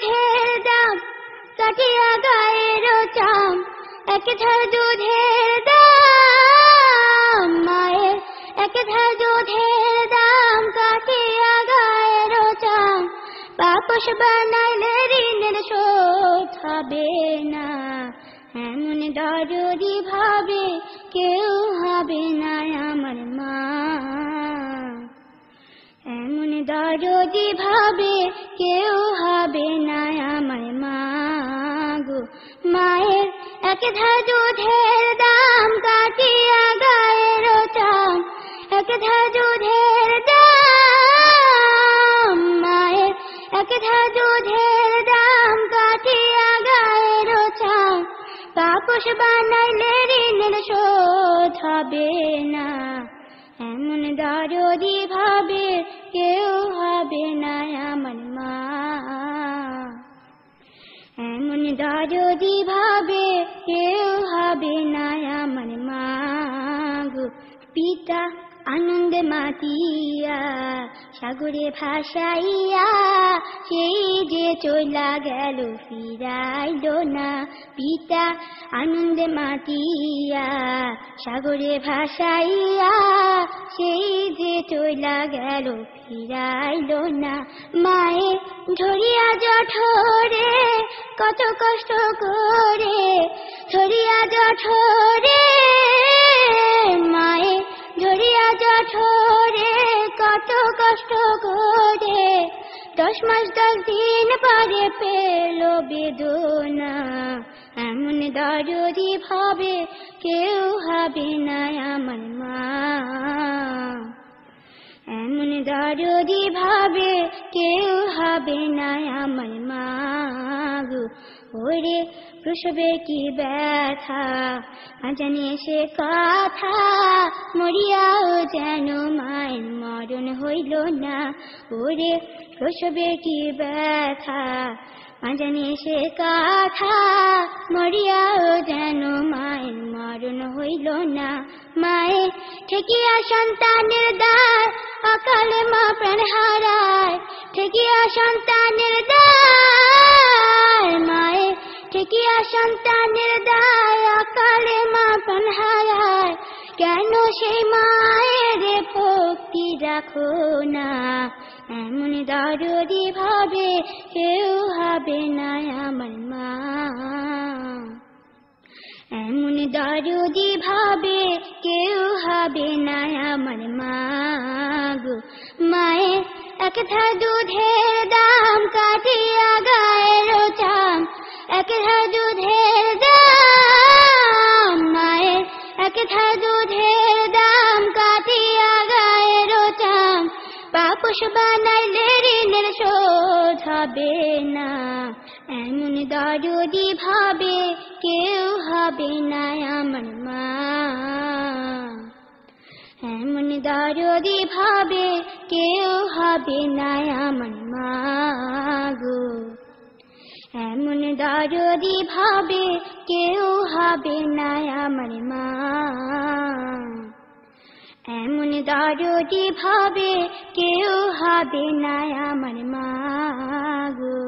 দুধের দাম কাটিয়া গায়ের চাম, এক ধার দুধের দাম মায়ের, এক ধার দুধের দাম কাটিয়া গায়ের চাম, বাপস বানাইলে ঋণের শোধ হবে না। এমন দরদি ভাবে কেউ হবে না আমার মা, এমন দরদি ভাবে কেউ হবে না আমার মা গো। মায়ের এক ধার দুধের দাম কাটিয়া গায়ের চাম, এক ধার দুধের দাম মায়ের, এক ধার দুধের দাম কাটিয়া গায়ের চাম, বাপস বানাইলে ঋণের শোধ হবে না। এমন দরদি ভাবে কেউ হবে না আমার মা, এমন দরদি ভাবে কেউ হবে না আমার মা গো। পিতা আনন্দে মাতিয়া সাগরে ভাসাইয়া, সেই যে চলা গেল ফিরাইল না। পিতা আনন্দে মাতিয়া সাগরে ভাসাইয়া, সেই যে চলা গেল ফিরাইল না। মায়ে ধরিয়া জঠরে কত কষ্ট করে, ধরিয়া জঠরে মায়ে, ধরিয়া জঠরে কত কষ্ট করে, 10 মাস 10 দিন পরে পেল বেদনা। এমন দরদি ভাবে কেউ হবে না আমার মা, এমন দরদি ভাবে কেউ হবে না আমার মা গো। ওরে প্রসবে কি ব্যথা জানি সে কথা, মরিয়াও যেন মায়ের মরণ হইল না। ওরে প্রসবে কি ব্যথা জানি সে কথা, মরিয়াও যেন মায়ের মরণ হইল না। মায়ে ঠেকিয়া সন্তানের দ্বার অকালে মা প্রাণ হারায়, ঠেকিয়া সন্তানের দ্বার মায়ে, ঠেকিয়া সন্তানের দ্বার অকালে মা প্রাণ হারায়। কেন সেই মায়ের ভক্তি রাখো না, এমন দরদি ভাবে কেউ হবে না আমার মা, এমন দরদি ভাবে কেউ হবে না আমার মা গো। মায়ে এক ধার দুধের দাম কাটিয়া গায়ের চাম, এক ধার দুধের দাম মায়ের, এক ধার দুধের দাম কাটিয়া গায়ের চাম, বাপস বানাইলে ঋণের শোধ হবে না। এমন দরদি ভাবে কেউ হবে না আমার মা, এমন দরদি ভাবে কেউ হবে না আমার মা গো। এমন দরদি ভাবে কেউ হবে না আমার মা, এমন দরদি ভাবে কেউ হবে না আমার মা গো।